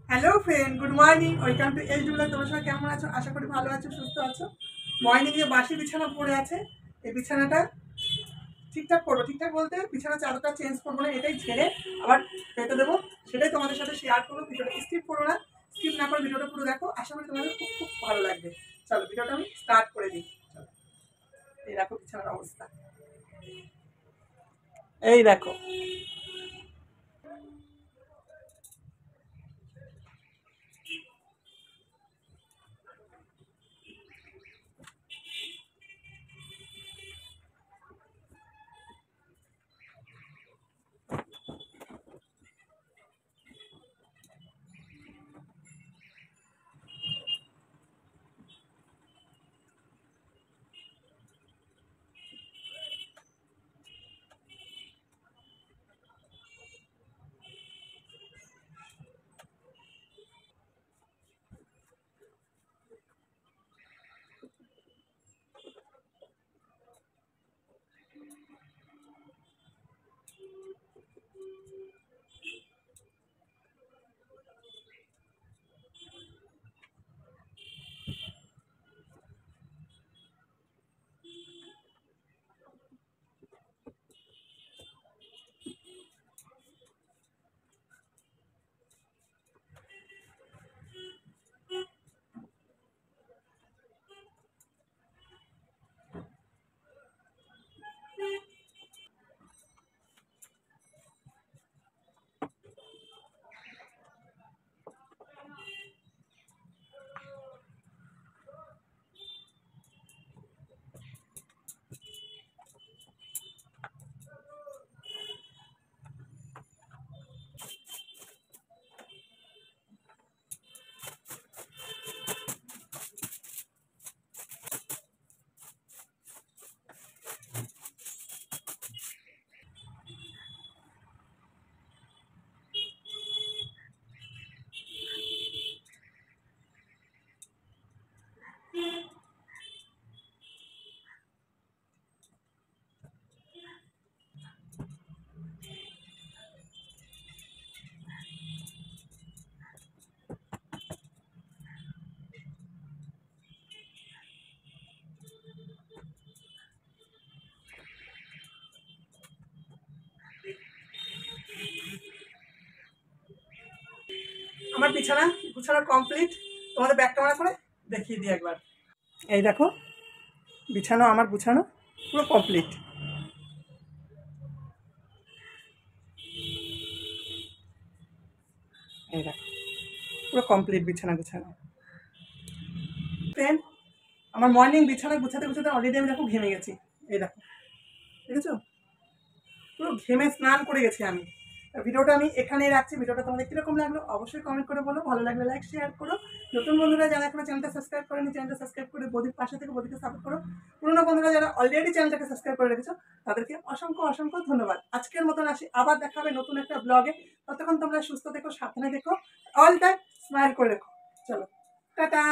Hello friend, good morning. Welcome to এস ডুবলা। তোমার সবাই কেমন আছো? আশা করি ভালো আছো, সুস্থ আছো। মর্নিংয়ে বাসি বিছানা পড়ে আছে, এই বিছানাটা ঠিকঠাক করবো। ঠিকঠাক বলতে বিছানা চাদরটা চেঞ্জ করবো না, এটাই ঝেড়ে আবার পেতে দেবো। সেটাই তোমাদের সাথে শেয়ার করবো। ভিডিওটা স্কিপ করো না, স্কিপ না করে ভিডিওটা পুরো দেখো। আশা করি তোমাদের খুব খুব ভালো লাগবে। চলো ভিডিওটা আমি স্টার্ট করে দিই। চলো, এই দেখো বিছানার অবস্থা, এই দেখো। আমার বিছানা গুছানো কমপ্লিট। তোমাদের ব্যাক ক্যামেরা করে দেখিয়ে দিই একবার। এই দেখো, বিছানো আমার গুছানো পুরো কমপ্লিট। এই দেখো, পুরো কমপ্লিট বিছানা গুছানো। ফ্রেন্ড, আমার মর্নিং বিছানা গুছাতে গুছাতে অলরেডি আমি দেখো ঘেমে গেছি। এই দেখো, দেখেছো? পুরো ঘেমে স্নান করে গেছি আমি। ভিডিওটা আমি এখানেই রাখছি। ভিডিওটা তোমাদের কীরকম লাগলো অবশ্যই কমেন্ট করে বলো। ভালো লাগলে লাইক শেয়ার করো। নতুন বন্ধুরা যারা এখনো চ্যানেলটা সাবস্ক্রাইব করেনি, চ্যানেলটা সাবস্ক্রাইব করে বদির পাশে থেকে বদিকে সাপোর্ট করো। পুরোনো বন্ধুরা যারা অলরেডি চ্যানেলটাকে সাবস্ক্রাইব করে রেখেছো তাদেরকে অসংখ্য অসংখ্য ধন্যবাদ। আজকের মতন আসি, আবার দেখা হবে নতুন একটা ব্লগে। ততক্ষণ তোমরা সুস্থ থেকো, সাবধানে থেকো, অল টাইম স্মাইল করে রেখো। চলো, টাটা।